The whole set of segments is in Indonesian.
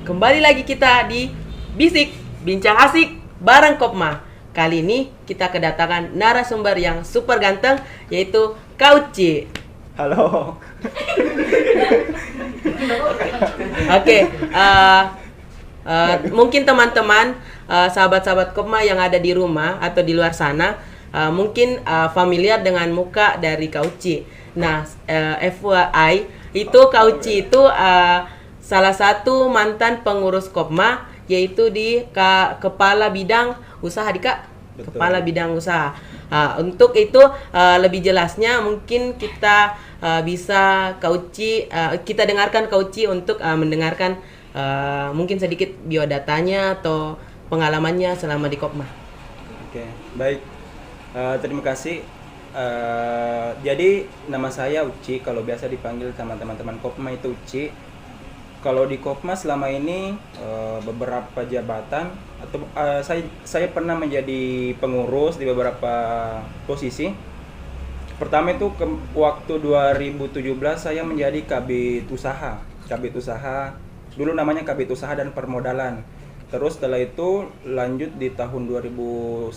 kembali lagi kita di Bisik Bincang Asik bareng Kopma. Kali ini kita kedatangan narasumber yang super ganteng, yaitu Kak Uci. Halo. Oke, mungkin teman-teman, sahabat-sahabat Kopma yang ada di rumah atau di luar sana, mungkin familiar dengan muka dari Kak Uci. Nah, FYI, itu Kak Uci itu salah satu mantan pengurus Kopma, yaitu di kepala bidang usaha di Kak. Betul. Kepala bidang usaha. Untuk itu lebih jelasnya mungkin kita bisa Kak Uci, kita dengarkan Kak Uci untuk mendengarkan mungkin sedikit biodatanya atau pengalamannya selama di Kopma. Oke, baik. Terima kasih. Jadi nama saya Uci, kalau biasa dipanggil sama teman-teman Kopma itu Uci. Kalau di Kopma selama ini beberapa jabatan atau saya pernah menjadi pengurus di beberapa posisi. Pertama itu waktu 2017 saya menjadi kabit usaha. Kabit usaha, dulu namanya kabit usaha dan permodalan. Terus setelah itu lanjut di tahun 2019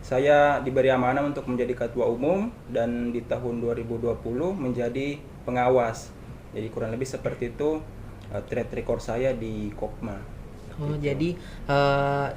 saya diberi amanah untuk menjadi ketua umum, dan di tahun 2020 menjadi pengawas. Jadi kurang lebih seperti itu track record saya di Kopma. Oh, gitu. Jadi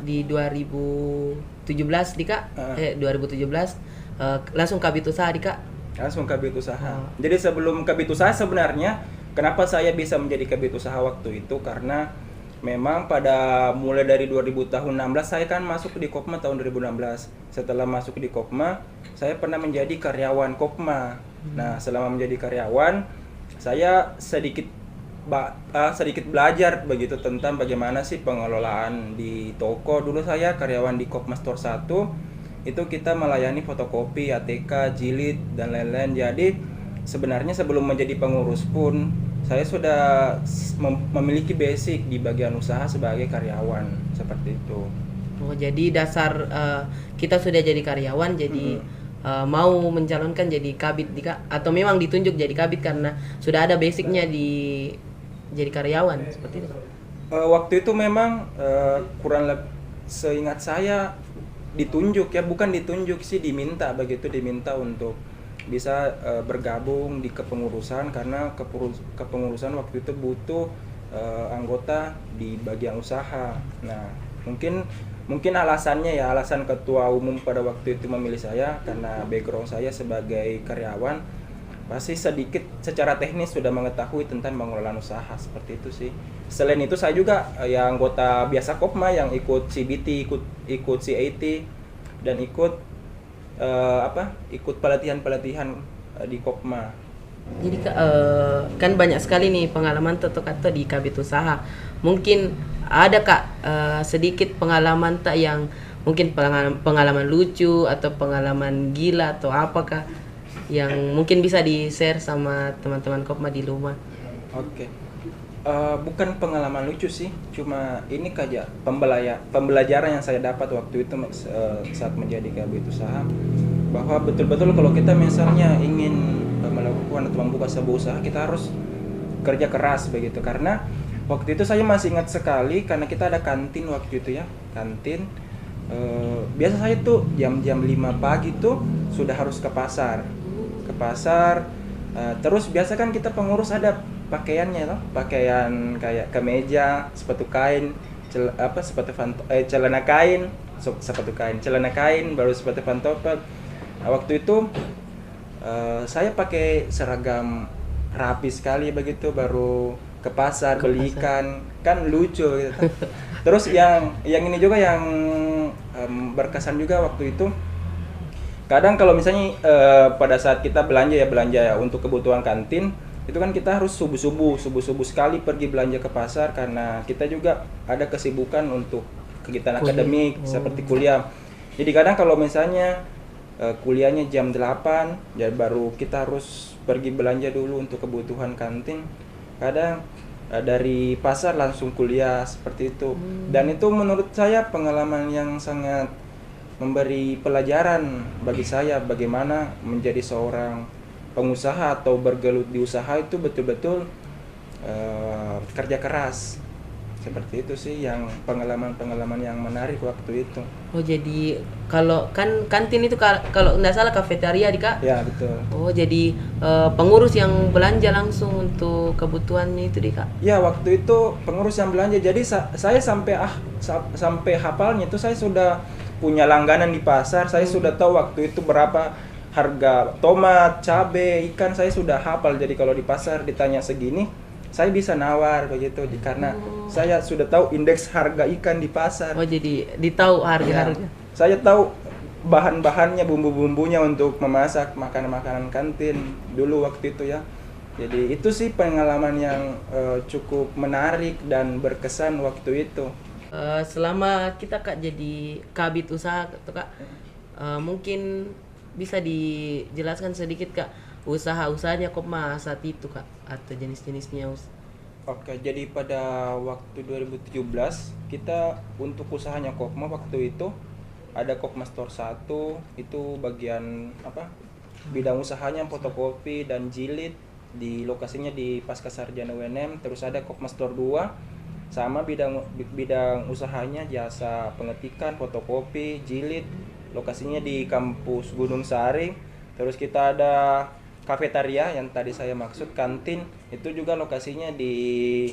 di 2017 di Kak, 2017 langsung kabit usaha di Kak? Langsung kabit usaha. Jadi sebelum kabit usaha sebenarnya, kenapa saya bisa menjadi kabit usaha waktu itu, karena memang pada mulai dari 2016 saya kan masuk di Kopma tahun 2016. Setelah masuk di Kopma, saya pernah menjadi karyawan Kopma. Nah, selama menjadi karyawan, saya sedikit belajar begitu tentang bagaimana sih pengelolaan di toko. Dulu saya karyawan di Kopma Store 1, itu kita melayani fotokopi, ATK, jilid, dan lain-lain. Jadi sebenarnya sebelum menjadi pengurus pun saya sudah memiliki basic di bagian usaha sebagai karyawan, seperti itu. Oh, jadi dasar kita sudah jadi karyawan, jadi mau mencalonkan jadi kabit di Kak, atau memang ditunjuk jadi kabit karena sudah ada basicnya di jadi karyawan seperti itu? Waktu itu memang kurang lebih seingat saya ditunjuk ya, bukan ditunjuk sih, diminta untuk bisa bergabung di kepengurusan, karena kepengurusan waktu itu butuh anggota di bagian usaha. Nah, mungkin alasannya ya, alasan ketua umum pada waktu itu memilih saya karena background saya sebagai karyawan pasti sedikit secara teknis sudah mengetahui tentang pengelolaan usaha, seperti itu sih. Selain itu saya juga ya anggota biasa Kopma yang ikut CBT, ikut CAT, dan ikut pelatihan di Kopma. Jadi kan banyak sekali nih pengalaman atau di kabit usaha. Mungkin ada Kak sedikit pengalaman tak yang mungkin pengalaman lucu atau pengalaman gila atau apakah yang mungkin bisa di-share sama teman-teman Kopma di rumah? Oke. Bukan pengalaman lucu sih, cuma ini kayak pembelajaran yang saya dapat waktu itu saat menjadi kabit usaha, bahwa betul-betul kalau kita misalnya ingin melakukan atau membuka sebuah usaha, kita harus kerja keras begitu. Karena waktu itu saya masih ingat sekali, karena kita ada kantin waktu itu ya, kantin. Biasa saya tuh jam 5 pagi tuh sudah harus ke pasar. Terus biasa kan kita pengurus ada pakaiannya loh, pakaian kayak kemeja, sepatu kain, celana kain, celana kain, baru sepatu pantofel. Nah, waktu itu saya pakai seragam rapi sekali begitu, baru ke pasar beli ikan, kan lucu gitu. Terus yang ini juga yang berkesan juga waktu itu, kadang kalau misalnya pada saat kita belanja ya untuk kebutuhan kantin, itu kan kita harus subuh sekali pergi belanja ke pasar, karena kita juga ada kesibukan untuk kegiatan akademik seperti kuliah. Jadi kadang kalau misalnya kuliahnya jam 8, ya baru kita harus pergi belanja dulu untuk kebutuhan kantin. Kadang dari pasar langsung kuliah, seperti itu. Dan itu menurut saya pengalaman yang sangat memberi pelajaran bagi saya, bagaimana menjadi seorang pengusaha atau bergelut di usaha itu betul-betul kerja keras, Seperti itu sih yang pengalaman-pengalaman yang menarik waktu itu. Oh jadi kalau kan kantin itu kalau nggak salah kafetaria di kak. Ya betul. Oh jadi pengurus yang belanja langsung untuk kebutuhannya itu di kak. Ya waktu itu pengurus yang belanja. Jadi saya sampai hafalnya itu saya sudah punya langganan di pasar. Saya sudah tahu waktu itu berapa harga tomat, cabai, ikan, saya sudah hafal. Jadi kalau di pasar ditanya segini, saya bisa nawar begitu karena saya sudah tahu indeks harga ikan di pasar. Oh jadi ditahu harga-harga. Ya, saya tahu bahan-bahannya, bumbu-bumbunya untuk memasak makanan-makanan kantin dulu waktu itu ya. Jadi itu sih pengalaman yang cukup menarik dan berkesan waktu itu. Selama kita kak jadi kabit usaha tuh kak, mungkin bisa dijelaskan sedikit kak usaha-usahanya Kopma saat itu kak atau jenis-jenisnya. Oke, jadi pada waktu 2017 kita untuk usahanya Kopma waktu itu ada Kopma Store 1 itu bagian apa? Bidang usahanya fotokopi dan jilid di lokasinya di Pasca Sarjana UNM. Terus ada Kopma Store 2 sama bidang usahanya jasa pengetikan, fotokopi, jilid, lokasinya di kampus Gunung Sari. Terus kita ada kafetaria yang tadi saya maksud, kantin itu juga lokasinya di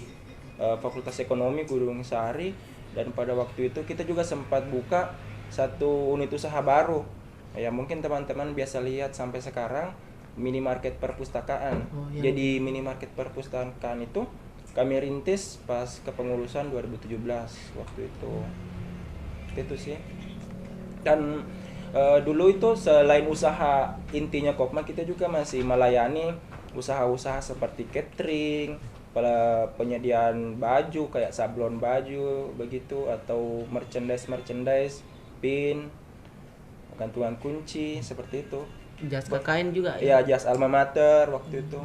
Fakultas Ekonomi Gunung Sari. Dan pada waktu itu kita juga sempat buka satu unit usaha baru ya, mungkin teman-teman biasa lihat sampai sekarang, minimarket perpustakaan. Jadi minimarket perpustakaan itu kami rintis pas kepengurusan 2017 waktu itu sih. Dan dulu itu selain usaha intinya Kopma, kita juga masih melayani usaha-usaha seperti catering, penyediaan baju kayak sablon baju begitu, atau merchandise, pin, gantungan kunci seperti itu. Jas KKN juga ya? Iya, jas alma mater waktu itu.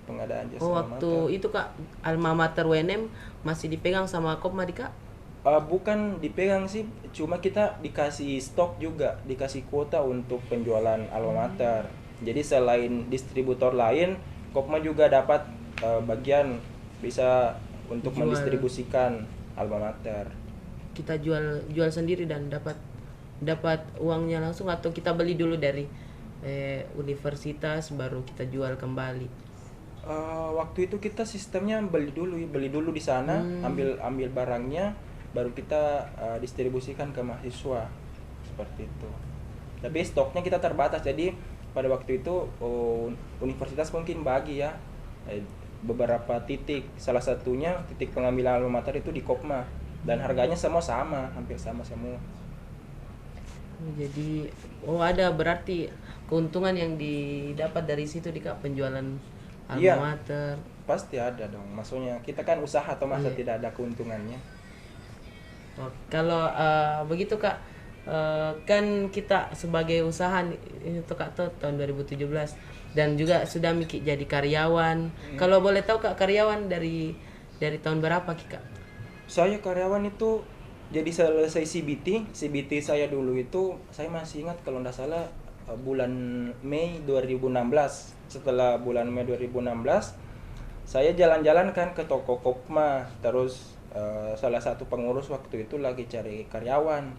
Pengadaan jas alma mater. Waktu itu kak alma mater UNM masih dipegang sama Kopma di kak? Bukan dipegang sih, cuma kita dikasih stok juga, dikasih kuota untuk penjualan alma mater. Jadi selain distributor lain, Kopma juga dapat bagian bisa untuk mendistribusikan alma mater. Kita jual sendiri dan dapat uangnya langsung, atau kita beli dulu dari universitas baru kita jual kembali? Waktu itu kita sistemnya beli dulu di sana, ambil barangnya, baru kita distribusikan ke mahasiswa seperti itu. Tapi stoknya kita terbatas, jadi pada waktu itu universitas mungkin bagi ya beberapa titik, salah satunya titik pengambilan alma mater itu di Kopma, dan harganya semua sama, hampir sama semua. Jadi ada berarti keuntungan yang didapat dari situ di kak, penjualan alma mater? Pasti ada dong, maksudnya kita kan usaha atau masa tidak ada keuntungannya. Kalau begitu kak, kan kita sebagai usaha itu kak tahun 2017 dan juga sudah mikir jadi karyawan. Kalau boleh tahu kak, karyawan dari tahun berapa kak? Saya karyawan itu jadi selesai CBT saya dulu itu, saya masih ingat kalau tidak salah bulan Mei 2016. Setelah bulan Mei 2016 saya jalan-jalan kan ke toko Kopma, terus salah satu pengurus waktu itu lagi cari karyawan.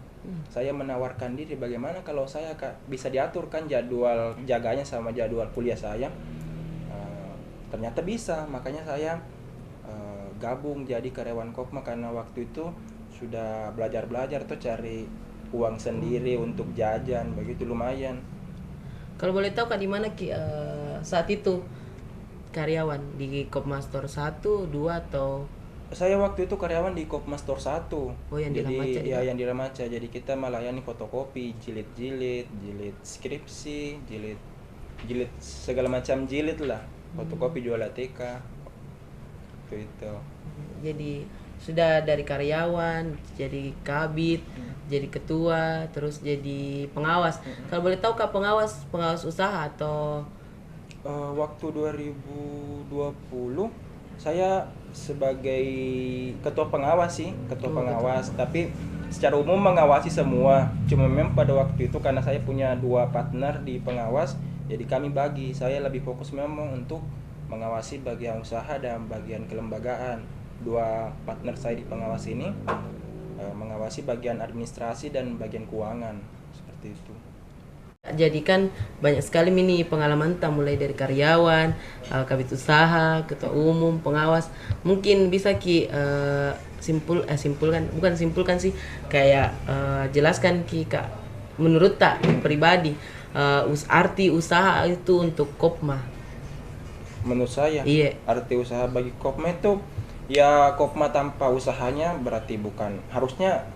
Saya menawarkan diri, bagaimana kalau saya bisa diaturkan jadwal jaganya sama jadwal kuliah saya. Ternyata bisa, makanya saya gabung jadi karyawan Kopma, karena waktu itu sudah belajar tuh cari uang sendiri untuk jajan begitu, lumayan. Kalau boleh tahu kak, di mana saat itu karyawan di Kopma Store 1, 2 atau? Saya waktu itu karyawan di Kopma Store 1. Yang di Remaja. Ya, yang di Remaja. Jadi kita melayani fotokopi, jilid skripsi, jilid segala macam jilid lah. Fotokopi, jual ATK. Itu. Jadi sudah dari karyawan jadi kabit, jadi ketua, terus jadi pengawas. Kalau boleh tahu kak, pengawas usaha atau? Waktu 2020 saya sebagai ketua pengawas sih, pengawas, tapi secara umum mengawasi semua. Cuma memang pada waktu itu karena saya punya 2 partner di pengawas, jadi kami bagi. Saya lebih fokus memang untuk mengawasi bagian usaha dan bagian kelembagaan. dua partner saya di pengawas ini mengawasi bagian administrasi dan bagian keuangan seperti itu. Jadi kan banyak sekali mini pengalaman tak, mulai dari karyawan, kabit usaha, ketua umum, pengawas. Mungkin bisa Ki simpulkan, bukan simpulkan sih, kayak jelaskan Ki Kak, menurut tak pribadi arti usaha itu untuk Kopma. Menurut saya, Iya. arti usaha bagi Kopma itu ya Kopma tanpa usahanya berarti bukan, harusnya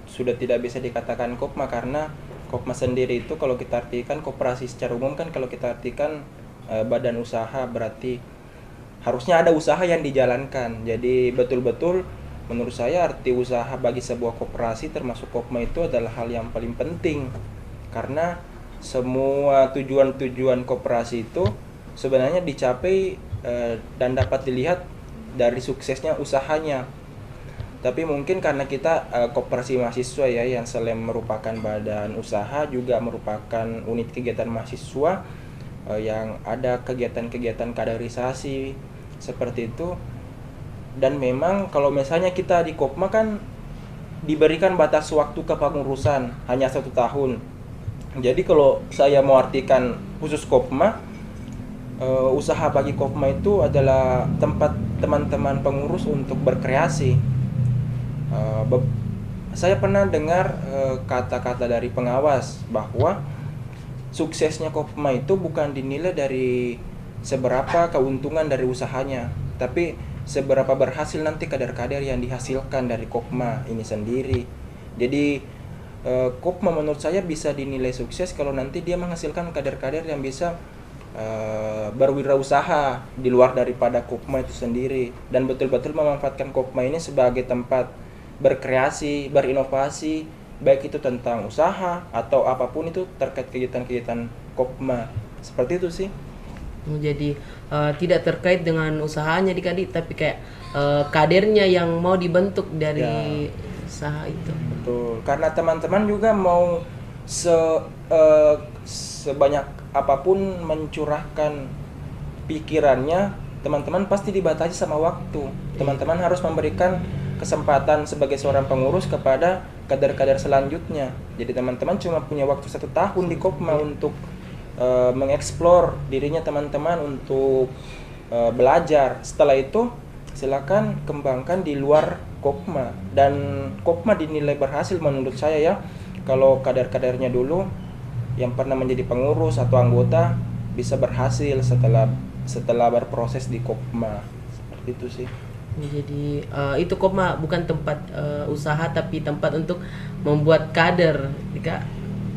sudah tidak bisa dikatakan Kopma, karena Kopma sendiri itu kalau kita artikan koperasi secara umum kan, kalau kita artikan badan usaha berarti harusnya ada usaha yang dijalankan. Jadi betul-betul menurut saya arti usaha bagi sebuah koperasi termasuk Kopma itu adalah hal yang paling penting, karena semua tujuan-tujuan koperasi itu sebenarnya dicapai dan dapat dilihat dari suksesnya usahanya. Tapi mungkin karena kita koperasi mahasiswa ya, yang selain merupakan badan usaha juga merupakan unit kegiatan mahasiswa yang ada kegiatan-kegiatan kaderisasi seperti itu. Dan memang kalau misalnya kita di Kopma kan diberikan batas waktu kepengurusan hanya 1 tahun. Jadi kalau saya mau artikan khusus Kopma, usaha bagi Kopma itu adalah tempat teman-teman pengurus untuk berkreasi. Saya pernah dengar kata-kata dari pengawas bahwa suksesnya Kopma itu bukan dinilai dari seberapa keuntungan dari usahanya, tapi seberapa berhasil nanti kader-kader yang dihasilkan dari Kopma ini sendiri. Jadi Kopma menurut saya bisa dinilai sukses kalau nanti dia menghasilkan kader-kader yang bisa berwirausaha di luar daripada Kopma itu sendiri, dan betul-betul memanfaatkan Kopma ini sebagai tempat berkreasi, berinovasi, baik itu tentang usaha atau apapun itu terkait kegiatan-kegiatan Kopma. Seperti itu sih. Jadi tidak terkait dengan usahanya Dik-Adik, tapi kayak kadernya yang mau dibentuk dari usaha itu. Betul, karena teman-teman juga mau sebanyak apapun mencurahkan pikirannya, teman-teman pasti dibatasi sama waktu. Teman-teman harus memberikan kesempatan sebagai seorang pengurus kepada kader-kader selanjutnya. Jadi teman-teman cuma punya waktu 1 tahun di Kopma untuk mengeksplor dirinya teman-teman, untuk belajar. Setelah itu silakan kembangkan di luar Kopma, dan Kopma dinilai berhasil menurut saya ya kalau kader-kadernya dulu yang pernah menjadi pengurus atau anggota bisa berhasil setelah berproses di Kopma. Seperti itu sih. Jadi itu Kopma bukan tempat usaha, tapi tempat untuk membuat kader, Dika.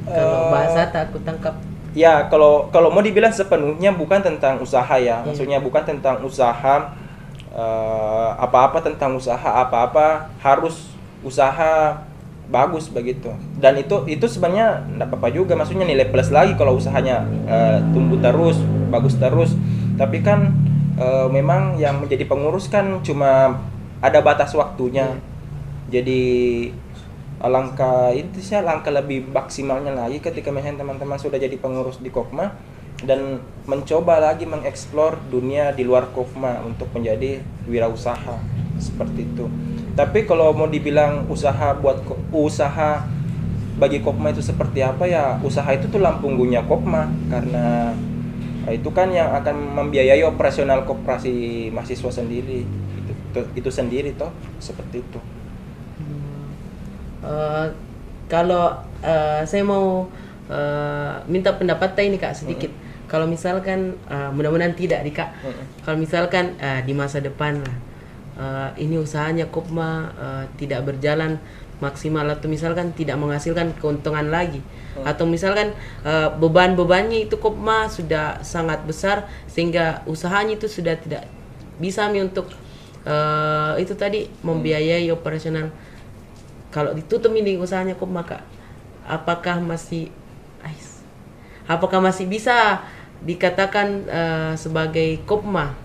Kalau bahasa tak aku tangkap. Ya, kalau mau dibilang sepenuhnya bukan tentang usaha ya. Maksudnya bukan tentang usaha apa-apa, tentang usaha apa-apa harus usaha bagus begitu. Dan itu sebenarnya enggak apa-apa juga, maksudnya nilai plus lagi kalau usahanya tumbuh terus, bagus terus. Tapi kan memang yang menjadi pengurus kan cuma ada batas waktunya. Jadi alangkah lebih maksimalnya lagi ketika misalnya teman-teman sudah jadi pengurus di Kopma dan mencoba lagi mengeksplor dunia di luar Kopma untuk menjadi wirausaha seperti itu. Tapi kalau mau dibilang usaha bagi Kopma itu seperti apa ya, usaha itu tulang punggungnya Kopma, karena itu kan yang akan membiayai operasional koperasi mahasiswa sendiri. Itu sendiri toh, seperti itu. Kalau saya mau minta pendapat ini Kak sedikit. Kalau misalkan mudah-mudahan tidak Kak. Kalau misalkan di masa depan lah ini usahanya Kopma tidak berjalan maksimal, atau misalkan tidak menghasilkan keuntungan lagi, atau misalkan beban-bebannya itu Kopma sudah sangat besar sehingga usahanya itu sudah tidak bisa untuk itu tadi membiayai operasional. Kalau ditutup ini usahanya Kopma Kak, apakah masih bisa dikatakan sebagai Kopma?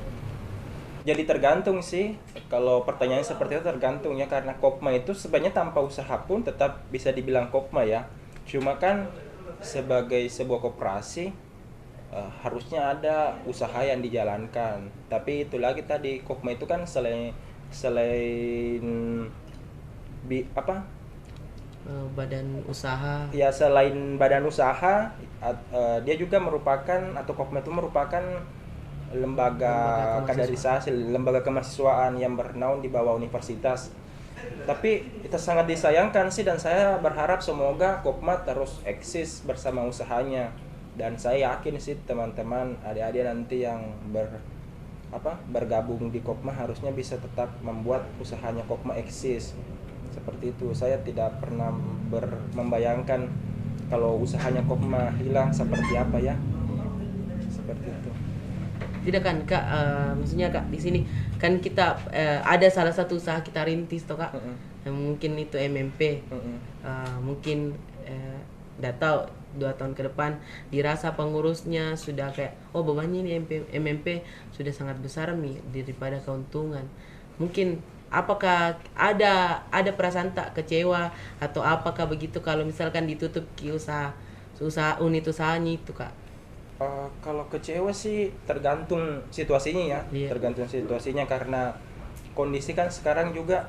Jadi tergantung sih. Kalau pertanyaan seperti itu tergantung ya, karena Kopma itu sebenarnya tanpa usaha pun tetap bisa dibilang Kopma ya. Cuma kan sebagai sebuah koperasi harusnya ada usaha yang dijalankan. Tapi itu lagi tadi, Kopma itu kan selain selain badan usaha. Ya, selain badan usaha, dia juga merupakan, atau Kopma itu merupakan lembaga kaderisasi, lembaga kemahasiswaan yang bernaung di bawah universitas. Tapi kita sangat disayangkan sih, dan saya berharap semoga Kopma terus eksis bersama usahanya. Dan saya yakin sih teman-teman adik-adik nanti yang bergabung di Kopma harusnya bisa tetap membuat usahanya Kopma eksis. Seperti itu. Saya tidak pernah membayangkan kalau usahanya Kopma hilang seperti apa ya. Seperti itu. Tidak kan Kak, maksudnya Kak di sini kan kita ada salah satu usaha kita rintis toh Kak. Mungkin itu MMP. Mungkin nggak tahu 2 tahun ke depan dirasa pengurusnya sudah kayak bebannya ini MMP sudah sangat besar nih daripada keuntungan. Mungkin apakah ada perasaan tak kecewa atau apakah begitu kalau misalkan ditutup usaha unit usahanya itu Kak? Kalau kecewa sih tergantung situasinya ya. Iya. Tergantung situasinya, karena kondisi kan sekarang juga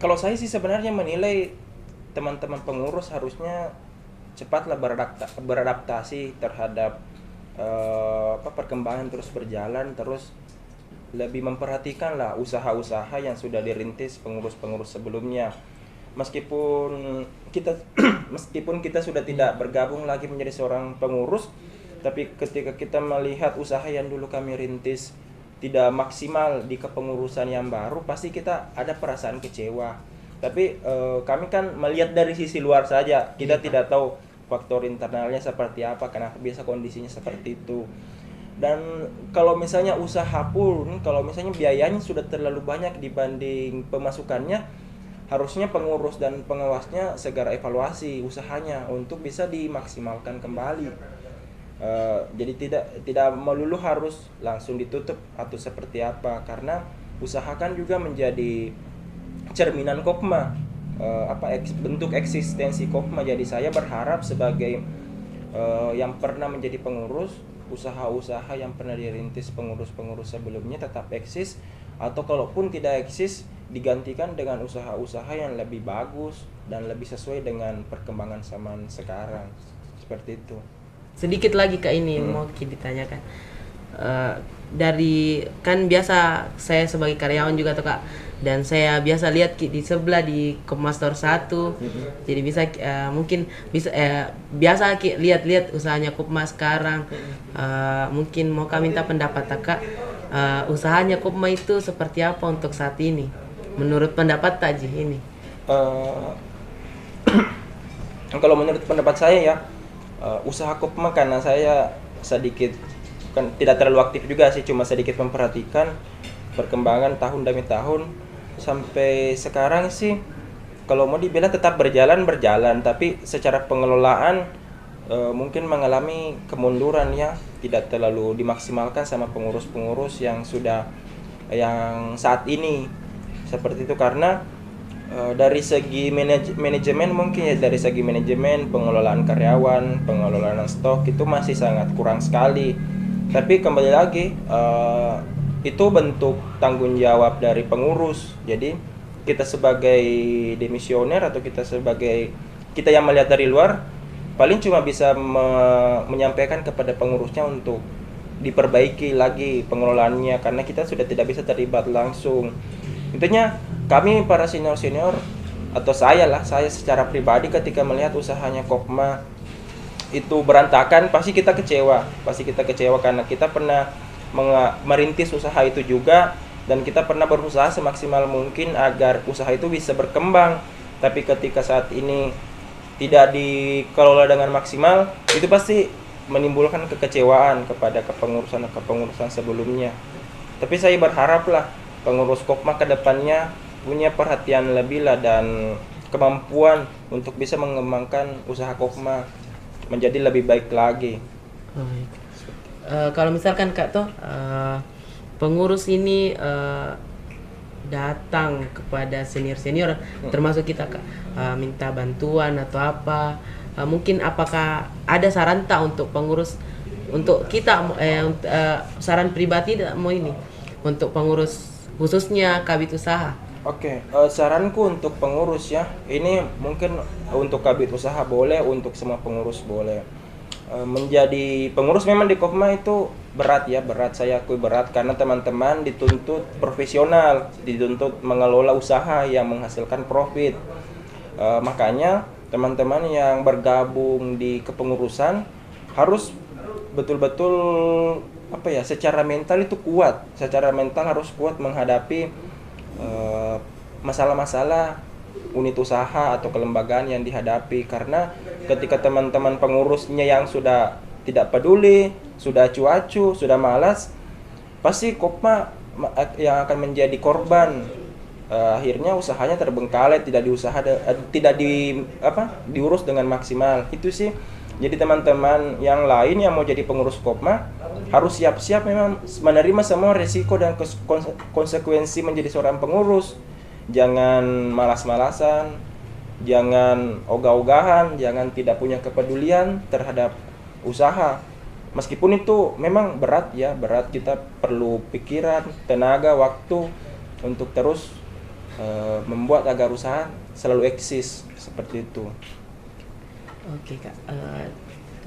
kalau saya sih sebenarnya menilai teman-teman pengurus harusnya cepatlah beradaptasi terhadap perkembangan terus berjalan, terus lebih memperhatikan lah usaha-usaha yang sudah dirintis pengurus-pengurus sebelumnya. Meskipun kita sudah tidak bergabung lagi menjadi seorang pengurus, tapi ketika kita melihat usaha yang dulu kami rintis tidak maksimal di kepengurusan yang baru, pasti kita ada perasaan kecewa. Tapi kami kan melihat dari sisi luar saja, kita tidak tahu faktor internalnya seperti apa, kenapa biasa kondisinya seperti itu. Dan kalau misalnya usaha pun, kalau misalnya biayanya sudah terlalu banyak dibanding pemasukannya, harusnya pengurus dan pengawasnya segera evaluasi usahanya untuk bisa dimaksimalkan kembali. Jadi tidak melulu harus langsung ditutup atau seperti apa, karena usaha kan juga menjadi cerminan Kopma, bentuk eksistensi Kopma. Jadi saya berharap sebagai yang pernah menjadi pengurus, usaha-usaha yang pernah dirintis pengurus-pengurus sebelumnya tetap eksis, atau kalaupun tidak eksis digantikan dengan usaha-usaha yang lebih bagus dan lebih sesuai dengan perkembangan zaman sekarang. Seperti itu. Sedikit lagi Kak ini mau ditanyakan. Dari kan biasa saya sebagai karyawan juga tuh Kak, dan saya biasa lihat di sebelah di Kopma Store 1. Jadi bisa mungkin bisa biasa lihat usahanya Kopma sekarang. Mungkin mau kami minta pendapat Kak, usahanya Kopma itu seperti apa untuk saat ini menurut pendapat Taji ini? Kalau menurut pendapat saya ya, usaha Kopma, karena saya sedikit tidak terlalu aktif juga sih, cuma sedikit memperhatikan perkembangan tahun demi tahun sampai sekarang sih, kalau mau dibilang tetap berjalan, tapi secara pengelolaan mungkin mengalami kemunduran ya, tidak terlalu dimaksimalkan sama pengurus-pengurus yang saat ini seperti itu. Karena dari segi manajemen mungkin ya, dari segi manajemen, pengelolaan karyawan, pengelolaan stok itu masih sangat kurang sekali. Tapi kembali lagi itu bentuk tanggung jawab dari pengurus. Jadi kita sebagai demisioner atau kita yang melihat dari luar paling cuma bisa menyampaikan kepada pengurusnya untuk diperbaiki lagi pengelolaannya, karena kita sudah tidak bisa terlibat langsung. Intinya kami para senior atau saya secara pribadi ketika melihat usahanya Kopma itu berantakan, pasti kita kecewa karena kita pernah merintis usaha itu juga, dan kita pernah berusaha semaksimal mungkin agar usaha itu bisa berkembang. Tapi ketika saat ini tidak dikelola dengan maksimal, itu pasti menimbulkan kekecewaan kepada kepengurusan sebelumnya. Tapi saya berharap lah pengurus Kopma ke depannya punya perhatian lebih lah dan kemampuan untuk bisa mengembangkan usaha Kopma menjadi lebih baik lagi. Kalau misalkan Kak toh pengurus ini datang kepada senior termasuk kita Kak, minta bantuan atau apa, mungkin apakah ada saran tak untuk pengurus, untuk kita saran pribadi mau ini untuk pengurus khususnya kabit usaha? Oke, saranku untuk pengurus ya, ini mungkin untuk kabit usaha boleh, untuk semua pengurus boleh. Menjadi pengurus memang di Kopma itu berat ya, berat, saya akui berat karena teman-teman dituntut profesional, dituntut mengelola usaha yang menghasilkan profit. Makanya teman-teman yang bergabung di kepengurusan harus betul-betul apa ya, secara mental itu kuat, secara mental harus kuat menghadapi masalah-masalah unit usaha atau kelembagaan yang dihadapi. Karena ketika teman-teman pengurusnya yang sudah tidak peduli, sudah cuacu, sudah malas, pasti Kopma yang akan menjadi korban. Akhirnya usahanya terbengkalai, tidak diurus dengan maksimal. Itu sih. Jadi teman-teman yang lain yang mau jadi pengurus Kopma harus siap-siap memang menerima semua resiko dan konsekuensi menjadi seorang pengurus. Jangan malas-malasan, jangan ogah-ogahan, jangan tidak punya kepedulian terhadap usaha. Meskipun itu memang berat ya, berat, kita perlu pikiran, tenaga, waktu untuk terus membuat agar usaha selalu eksis seperti itu. Oke Kak,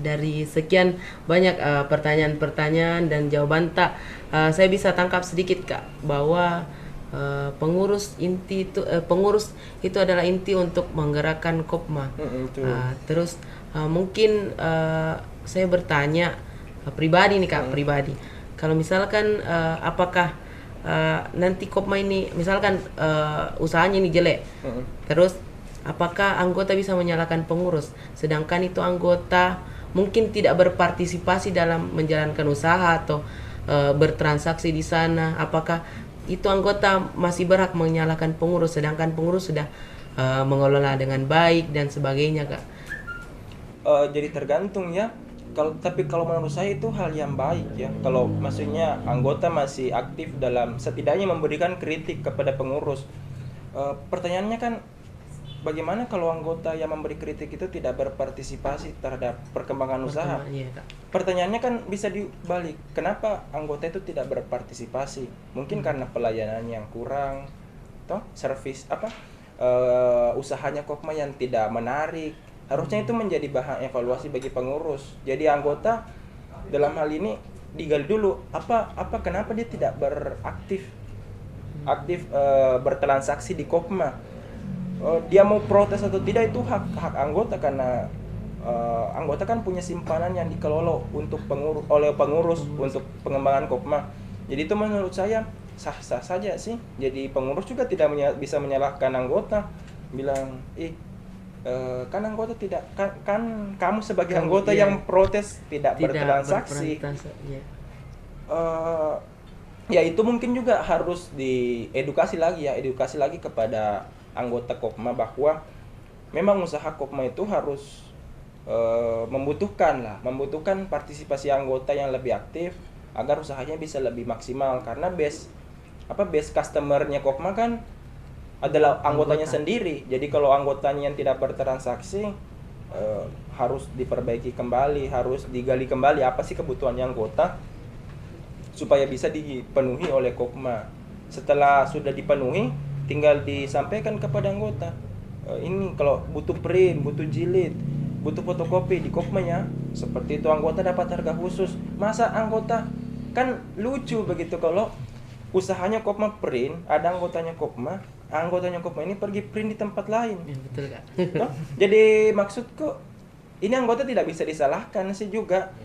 dari sekian banyak pertanyaan-pertanyaan dan jawaban tak, saya bisa tangkap sedikit Kak bahwa pengurus itu adalah inti untuk menggerakkan Kopma. Terus mungkin saya bertanya pribadi nih Kak, pribadi. Kalau misalkan apakah nanti Kopma ini misalkan usahanya ini jelek, terus apakah anggota bisa menyalahkan pengurus, sedangkan itu anggota mungkin tidak berpartisipasi dalam menjalankan usaha atau bertransaksi di sana? Apakah itu anggota masih berhak menyalahkan pengurus, sedangkan pengurus sudah mengelola dengan baik dan sebagainya, Kak? Jadi tergantung ya. Tapi kalau menurut saya itu hal yang baik ya. Kalau maksudnya anggota masih aktif dalam setidaknya memberikan kritik kepada pengurus. Pertanyaannya kan, bagaimana kalau anggota yang memberi kritik itu tidak berpartisipasi terhadap perkembangan usaha? Iya, Kak. Pertanyaannya kan bisa dibalik. Kenapa anggota itu tidak berpartisipasi? Mungkin karena pelayanan yang kurang, toh servis usahanya Kopma yang tidak menarik. Harusnya itu menjadi bahan evaluasi bagi pengurus. Jadi anggota dalam hal ini digali dulu kenapa dia tidak beraktif bertransaksi di Kopma. Dia mau protes atau tidak itu hak anggota, karena anggota kan punya simpanan yang dikelola untuk oleh pengurus untuk pengembangan Kopma. Jadi itu menurut saya sah-sah saja sih. Jadi pengurus juga tidak bisa menyalahkan anggota, bilang kan anggota tidak kan kamu sebagai anggota yang protes tidak bertransaksi. Ya itu mungkin juga harus edukasi lagi kepada anggota Kopma bahwa memang usaha Kopma itu harus membutuhkan partisipasi anggota yang lebih aktif agar usahanya bisa lebih maksimal. Karena base customer-nya Kopma kan adalah anggotanya sendiri. Jadi kalau anggotanya yang tidak bertransaksi, harus diperbaiki kembali, harus digali kembali apa sih kebutuhannya anggota supaya bisa dipenuhi oleh Kopma. Setelah sudah dipenuhi, tinggal disampaikan kepada anggota, ini kalau butuh print, butuh jilid, butuh fotokopi di Kopma ya, seperti itu, anggota dapat harga khusus. Masa anggota, kan lucu begitu kalau usahanya Kopma print, ada anggotanya Kopma ini pergi print di tempat lain. Ya, betul Kak. Jadi maksudku ini anggota tidak bisa disalahkan sih juga.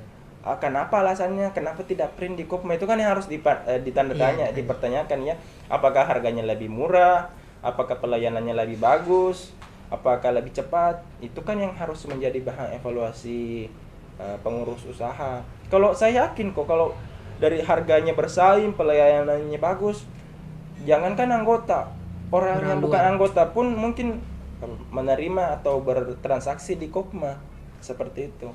Kenapa alasannya, kenapa tidak print di Kopma, itu kan yang harus ditanda tanya, dipertanyakan ya. Apakah harganya lebih murah, apakah pelayanannya lebih bagus, apakah lebih cepat. Itu kan yang harus menjadi bahan evaluasi pengurus usaha. Kalau saya yakin kok, kalau dari harganya bersaing, pelayanannya bagus, jangankan anggota, orang yang bukan anggota pun mungkin menerima atau bertransaksi di Kopma seperti itu.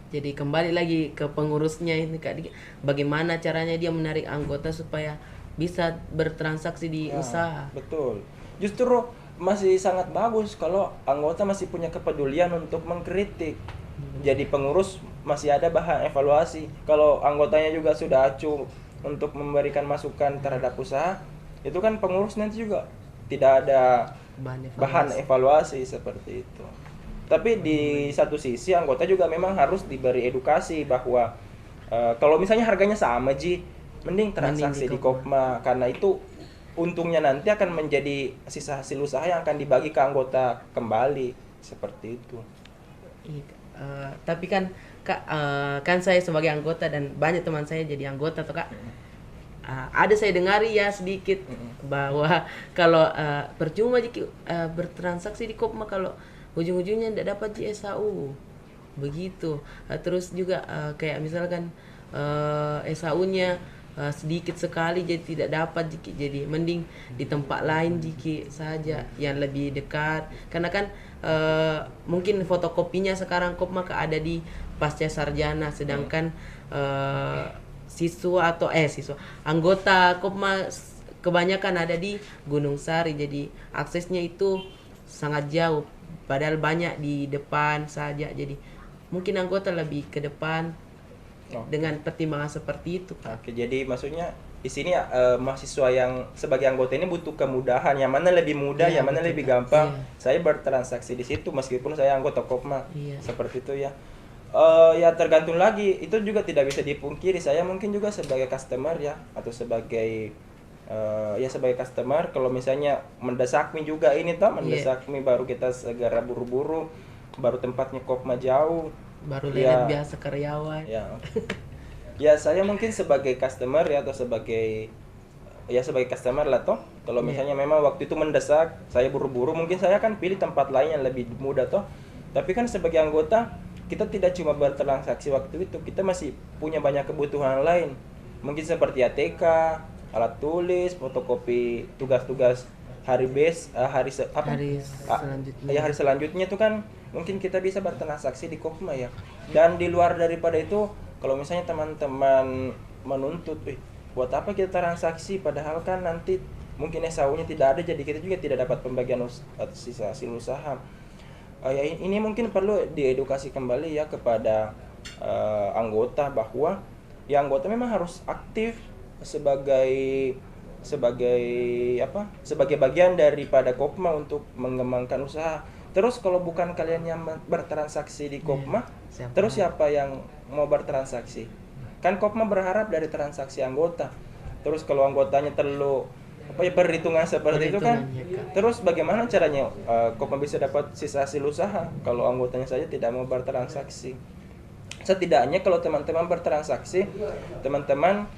Jadi kembali lagi ke pengurusnya ini Kak, bagaimana caranya dia menarik anggota supaya bisa bertransaksi di usaha. Betul. Justru masih sangat bagus kalau anggota masih punya kepedulian untuk mengkritik. Jadi pengurus masih ada bahan evaluasi. Kalau anggotanya juga sudah acuh untuk memberikan masukan terhadap usaha, itu kan pengurus nanti juga tidak ada bahan evaluasi seperti itu. Tapi di satu sisi anggota juga memang harus diberi edukasi bahwa kalau misalnya harganya sama Ji, mending transaksi di Kopma, karena itu untungnya nanti akan menjadi sisa hasil usaha yang akan dibagi ke anggota kembali, seperti itu. Tapi kan Kak, kan saya sebagai anggota dan banyak teman saya jadi anggota tuh Kak. Ada saya dengari ya sedikit bahwa kalau percuma jika bertransaksi di Kopma kalau ujung-ujungnya tidak dapat SHU begitu. Terus juga kayak misalkan SHU-nya sedikit sekali jadi tidak dapat jiki, jadi mending di tempat lain jiki saja yang lebih dekat, karena kan mungkin fotokopinya sekarang Kopma ada di pasca sarjana, sedangkan siswa anggota Kopma kebanyakan ada di Gunung Sari, jadi aksesnya itu sangat jauh padahal banyak di depan saja, jadi mungkin anggota lebih ke depan. Dengan pertimbangan seperti itu, Pak. Oke, jadi maksudnya di sini mahasiswa yang sebagai anggota ini butuh kemudahan, yang mana lebih mudah, yang mana lebih gampang. Saya bertransaksi di situ meskipun saya anggota Kopma. Seperti itu ya. Ya tergantung lagi, itu juga tidak bisa dipungkiri. Saya mungkin juga sebagai customer ya, atau sebagai sebagai customer, kalau misalnya mendesak mie juga ini toh, mendesak mie baru kita segera buru-buru, baru tempatnya Kopma jauh. Baru lihat biasa karyawan. Ya saya mungkin sebagai customer ya, atau sebagai customer lah toh. Kalau misalnya memang waktu itu mendesak, saya buru-buru, mungkin saya akan pilih tempat lain yang lebih mudah toh. Tapi kan sebagai anggota kita tidak cuma bertransaksi waktu itu, kita masih punya banyak kebutuhan lain. Mungkin seperti ATK, alat tulis, fotokopi tugas-tugas hari selanjutnya itu kan mungkin kita bisa bertransaksi di Kopma ya. Dan di luar daripada itu, kalau misalnya teman-teman menuntut, buat apa kita transaksi padahal kan nanti mungkin SAU-nya tidak ada, jadi kita juga tidak dapat pembagian sisa hasil usaha. Ini mungkin perlu diedukasi kembali ya kepada anggota, bahwa ya anggota memang harus aktif sebagai bagian daripada Kopma untuk mengembangkan usaha. Terus kalau bukan kalian yang bertransaksi di Kopma, terus siapa yang mau bertransaksi? Kan Kopma berharap dari transaksi anggota. Terus kalau anggotanya terlalu perhitungan seperti itu kan, terus bagaimana caranya Kopma bisa dapat sisa hasil usaha kalau anggotanya saja tidak mau bertransaksi? Setidaknya kalau teman-teman bertransaksi, teman-teman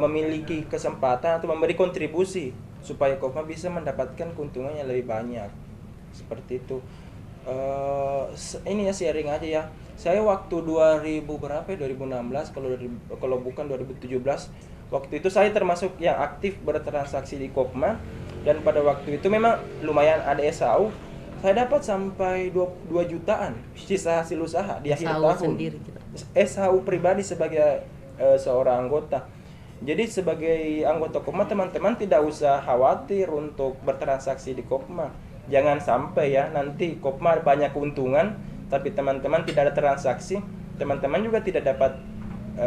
memiliki kesempatan atau memberi kontribusi supaya Kopma bisa mendapatkan keuntungan yang lebih banyak. Seperti itu. Ini ya sharing aja ya. Saya waktu 2016 kalau bukan 2017, waktu itu saya termasuk yang aktif bertransaksi di Kopma, dan pada waktu itu memang lumayan ada SAU. Saya dapat sampai 2 jutaan sisa hasil usaha di akhir tahun. SHU pribadi sebagai seorang anggota. Jadi sebagai anggota Kopma, teman-teman tidak usah khawatir untuk bertransaksi di Kopma. Jangan sampai ya nanti Kopma banyak keuntungan tapi teman-teman tidak ada transaksi, teman-teman juga tidak dapat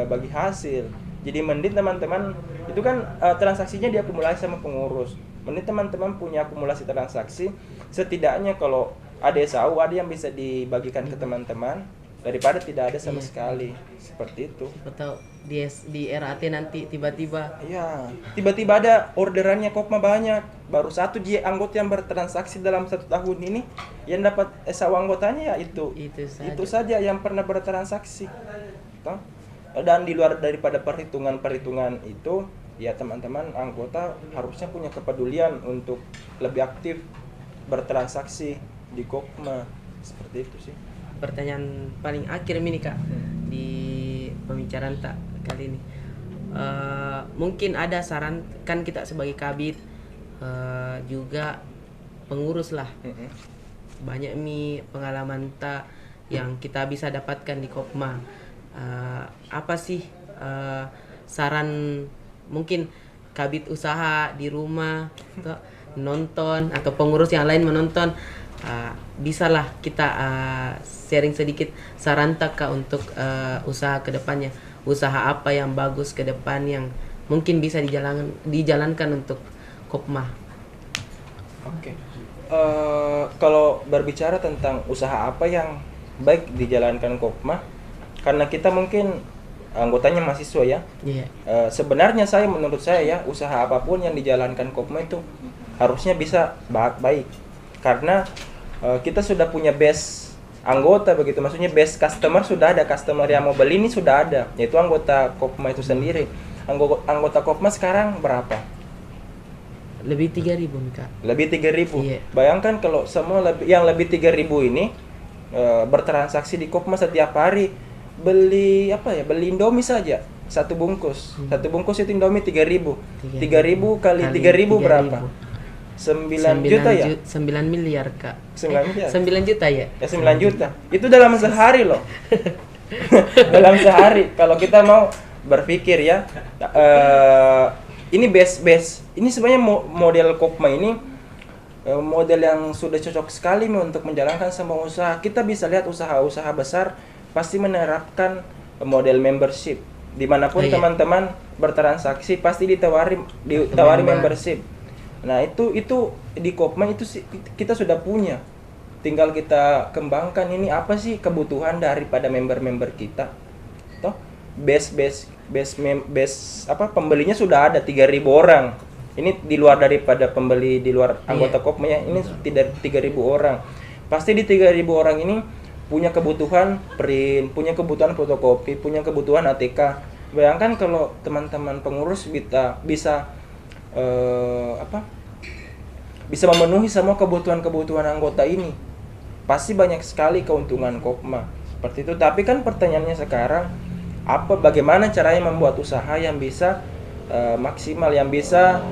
bagi hasil. Jadi mending teman-teman itu kan transaksinya diakumulasi sama pengurus. Mending teman-teman punya akumulasi transaksi, setidaknya kalau ada SAU ada yang bisa dibagikan ke teman-teman daripada tidak ada sama sekali. Seperti itu. Atau di RAT nanti tiba-tiba ada orderannya Kopma banyak, baru 1 anggota yang bertransaksi dalam 1 tahun ini, yang dapat SAU anggotanya ya itu saja yang pernah bertransaksi. Dan di luar daripada perhitungan itu, ya teman-teman anggota harusnya punya kepedulian untuk lebih aktif bertransaksi di Kopma. Seperti itu sih. Pertanyaan paling akhir ini Kak di pembicaraan kali ini, mungkin ada saran, kan kita sebagai kabit juga pengurus lah, banyak pengalaman yang kita bisa dapatkan di Kopma. Apa sih saran, mungkin kabit usaha di rumah atau nonton atau pengurus yang lain menonton, bisalah kita sharing sedikit saran Kak untuk usaha kedepannya, usaha apa yang bagus ke depan yang mungkin bisa dijalankan untuk Kopma. Oke. Kalau berbicara tentang usaha apa yang baik dijalankan Kopma, karena kita mungkin anggotanya mahasiswa ya. Iya. Sebenarnya menurut saya ya, usaha apapun yang dijalankan Kopma itu harusnya bisa baik, karena kita sudah punya base anggota begitu, maksudnya base customer sudah ada, customer yang mau beli ini sudah ada, yaitu anggota Kopma itu sendiri. Anggota Kopma sekarang berapa? Lebih 3.000 Kak. Lebih 3.000. Iya. Bayangkan kalau semua yang lebih 3.000 ini bertransaksi di Kopma setiap hari, beli Indomie saja satu bungkus. Satu bungkus itu Indomie 3.000. 3.000 kali 3.000 berapa? 9 juta ya? 9 miliar Kak. 9 miliar? 9 juta ya? Ya 9 juta. Itu dalam sehari loh. Dalam sehari. Kalau kita mau berpikir ya, ini base. Ini sebenarnya model Kopma ini model yang sudah cocok sekali untuk menjalankan semua usaha. Kita bisa lihat usaha-usaha besar pasti menerapkan model membership. Dimanapun teman-teman bertransaksi pasti ditawari membership. Nah itu di Kopma itu kita sudah punya, tinggal kita kembangkan. Ini apa sih kebutuhan daripada member-member kita, toh pembelinya sudah ada 3.000 orang. Ini di luar daripada pembeli di luar anggota Kopma ya, ini tidak 3.000 orang. Pasti di 3.000 orang ini punya kebutuhan print, punya kebutuhan fotokopi, punya kebutuhan ATK. Bayangkan kalau teman-teman pengurus bisa memenuhi semua kebutuhan anggota ini, pasti banyak sekali keuntungan Kopma seperti itu. Tapi kan pertanyaannya sekarang, bagaimana caranya membuat usaha yang bisa maksimal, yang bisa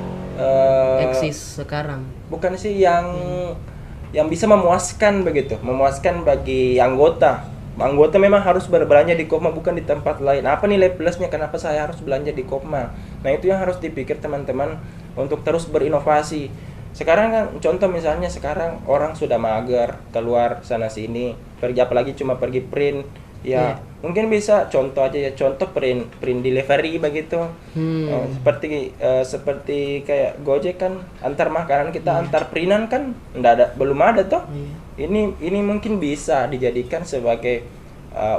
eksis sekarang, bukan sih yang bisa memuaskan begitu, memuaskan bagi anggota. Anggota memang harus berbelanja di Kopma, bukan di tempat lain. Apa nilai plusnya kenapa saya harus belanja di Kopma? Nah itu yang harus dipikir teman-teman untuk terus berinovasi. Sekarang kan contoh misalnya sekarang orang sudah mager keluar sana sini, pergi apalagi cuma pergi print ya. Mungkin bisa contoh print delivery begitu. Seperti kayak Gojek kan, antar makanan kita antar printan kan belum ada toh. Ini mungkin bisa dijadikan sebagai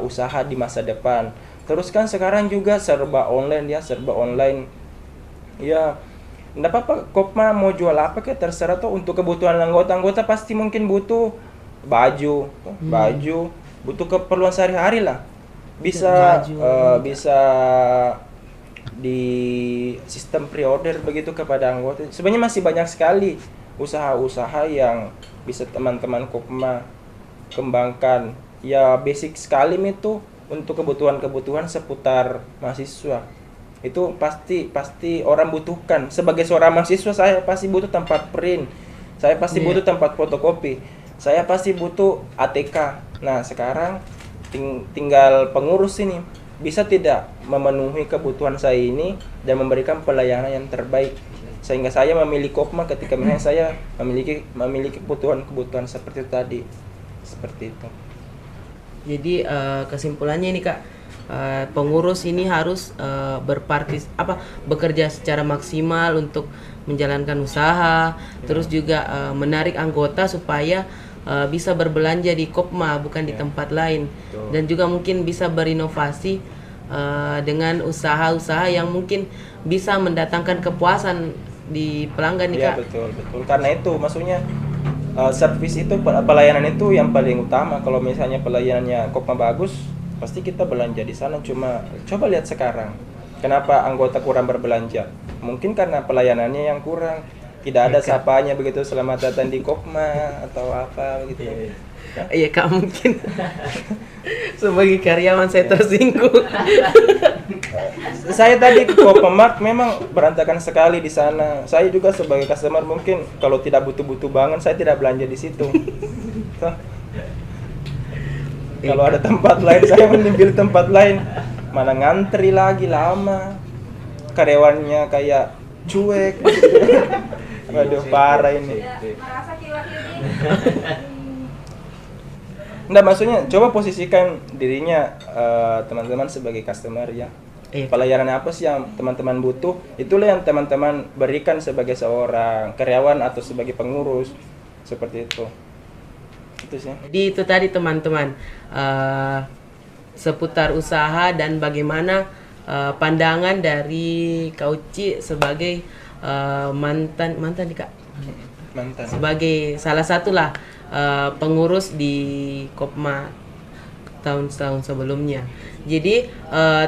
usaha di masa depan. Terus kan sekarang juga serba online ya. Nggak apa-apa, Kopma mau jual apa kayak terserah tuh. Untuk kebutuhan anggota pasti mungkin butuh baju, butuh keperluan sehari-hari lah. Bisa di sistem pre-order begitu kepada anggota. Sebenarnya masih banyak sekali usaha-usaha yang bisa teman-teman Kopma kembangkan. Ya basic sekali itu untuk kebutuhan seputar mahasiswa. Itu pasti orang butuhkan. Sebagai seorang mahasiswa saya pasti butuh tempat print, saya pasti butuh tempat fotokopi, saya pasti butuh ATK. Nah sekarang tinggal pengurus ini bisa tidak memenuhi kebutuhan saya ini dan memberikan pelayanan yang terbaik, sehingga saya memilih Kopma ketika misalnya saya memiliki kebutuhan seperti itu tadi, seperti itu. Jadi kesimpulannya ini Kak, pengurus ini harus bekerja secara maksimal untuk menjalankan usaha, terus juga menarik anggota supaya bisa berbelanja di Kopma bukan di tempat lain. Dan juga mungkin bisa berinovasi dengan usaha-usaha yang mungkin bisa mendatangkan kepuasan di pelanggan nih Kak. Betul. Karena itu maksudnya servis itu, pelayanan itu yang paling utama. Kalau misalnya pelayanannya Kopma bagus, pasti kita belanja di sana. Cuma coba lihat sekarang, kenapa anggota kurang berbelanja? Mungkin karena pelayanannya yang kurang, tidak ada sapanya begitu, selamat datang di Kopma atau apa begitu. Iya Kak, mungkin sebagai karyawan saya tersinggung. Saya tadi ke Kopma memang berantakan sekali di sana. Saya juga sebagai customer mungkin kalau tidak butuh banget saya tidak belanja di situ. Kalau ada tempat lain saya mending tempat lain. Mana ngantri lagi lama. Karyawannya kayak cuek. Waduh parah ini. Nggak, maksudnya coba posisikan dirinya teman-teman sebagai customer ya. Iya. pelayanan apa sih yang teman-teman butuh, itulah yang teman-teman berikan sebagai seorang karyawan atau sebagai pengurus, seperti itu sih. Jadi itu tadi teman-teman, seputar usaha dan bagaimana pandangan dari Kak Uci sebagai mantan nih Kak, sebagai salah satulah pengurus di Kopma tahun-tahun sebelumnya. Jadi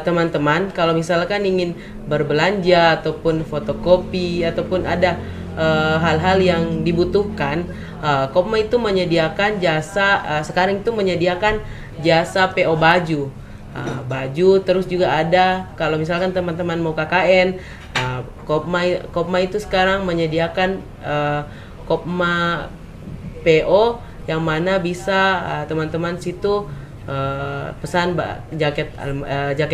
teman-teman kalau misalkan ingin berbelanja ataupun fotokopi ataupun ada hal-hal yang dibutuhkan, Kopma itu menyediakan jasa, sekarang itu menyediakan jasa PO baju. Baju, terus juga ada kalau misalkan teman-teman mau KKN, Kopma itu sekarang menyediakan Kopma PO yang mana bisa teman-teman situ pesan jaket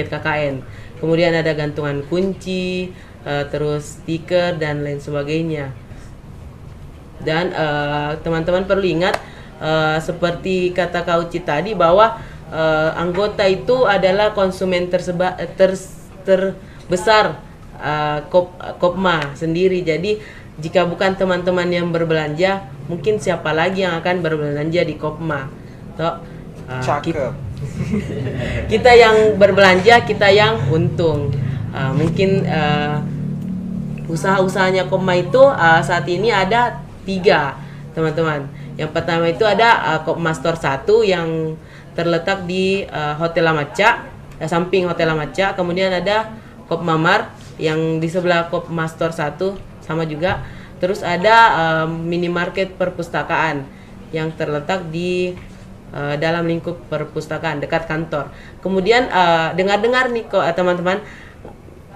KKN. Kemudian ada gantungan kunci, terus stiker dan lain sebagainya. Dan teman-teman perlu ingat seperti kata Kak Uci tadi bahwa anggota itu adalah konsumen terbesar Kopma sendiri. Jadi jika bukan teman-teman yang berbelanja, mungkin siapa lagi yang akan berbelanja di Kopma? Cakep. Kita yang berbelanja, kita yang untung. Mungkin usaha-usahanya Kopma itu saat ini ada 3 teman-teman. Yang pertama itu ada Kopma Store 1 yang terletak di Hotel Lamaca, samping Hotel Lamaca. Kemudian ada Kopma Mart yang di sebelah Kopma Store 1 sama juga. Terus ada minimarket perpustakaan yang terletak di dalam lingkup perpustakaan dekat kantor. Kemudian dengar-dengar nih kok teman-teman,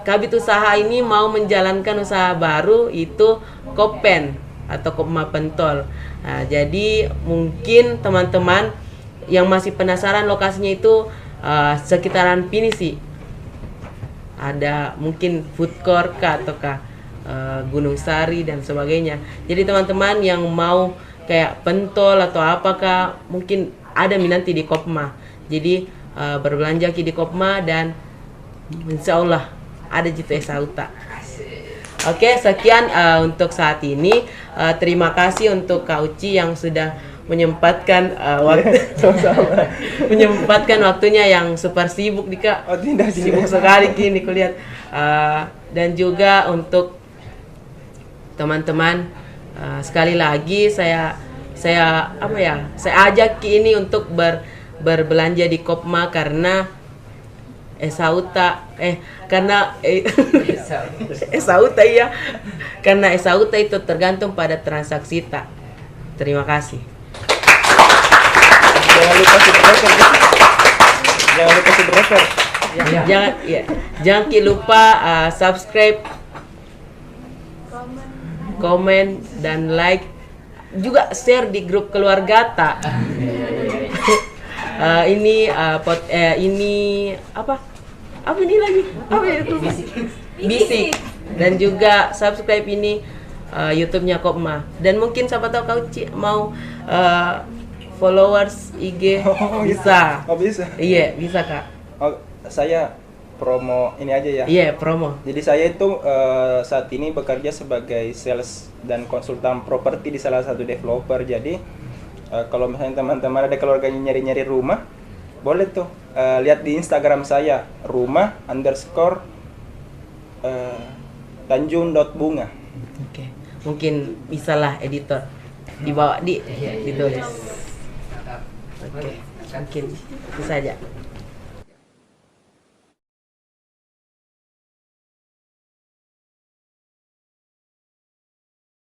Kabit Usaha ini mau menjalankan usaha baru, itu Kopen atau Kopma Pentol. Jadi mungkin teman-teman yang masih penasaran lokasinya itu sekitaran Pinisi. Ada mungkin food court kah ataukah Gunung Sari dan sebagainya. Jadi teman-teman yang mau kayak pentol atau apakah mungkin ada nanti di Kopma. Jadi berbelanja di Kopma dan insya Allah ada jitu Esauta. Oke, sekian untuk saat ini. Terima kasih untuk Kak Uci yang sudah menyempatkan menyempatkan waktunya yang super sibuk nih Kak. Oh, tidak sibuk sekali kini kulihat. Dan juga untuk teman-teman, sekali lagi saya ajak ini untuk berbelanja di Kopma karena Esauta Esauta ya. Karena Esauta itu tergantung pada transaksi tak. Terima kasih. Jangan lupa subscribe. Jangan lupa subscribe, komen dan like, juga share di grup keluarga tak. Ini apa ini lagi? Apa itu? Bisik. Dan juga subscribe ini YouTube-nya Kopma. Dan mungkin siapa tahu Kak Uci mau followers IG bisa. Oh, bisa. Iya, bisa Kak. Oh, saya promo ini aja ya. Iya, promo. Jadi saya itu saat ini bekerja sebagai sales dan konsultan properti di salah satu developer. Jadi kalau misalnya teman-teman ada keluarganya nyari-nyari rumah, boleh tuh lihat di Instagram saya rumah_tanjung.bunga. Oke. Mungkin bisalah editor dibawa ditulis. Oke. Mungkin itu saja.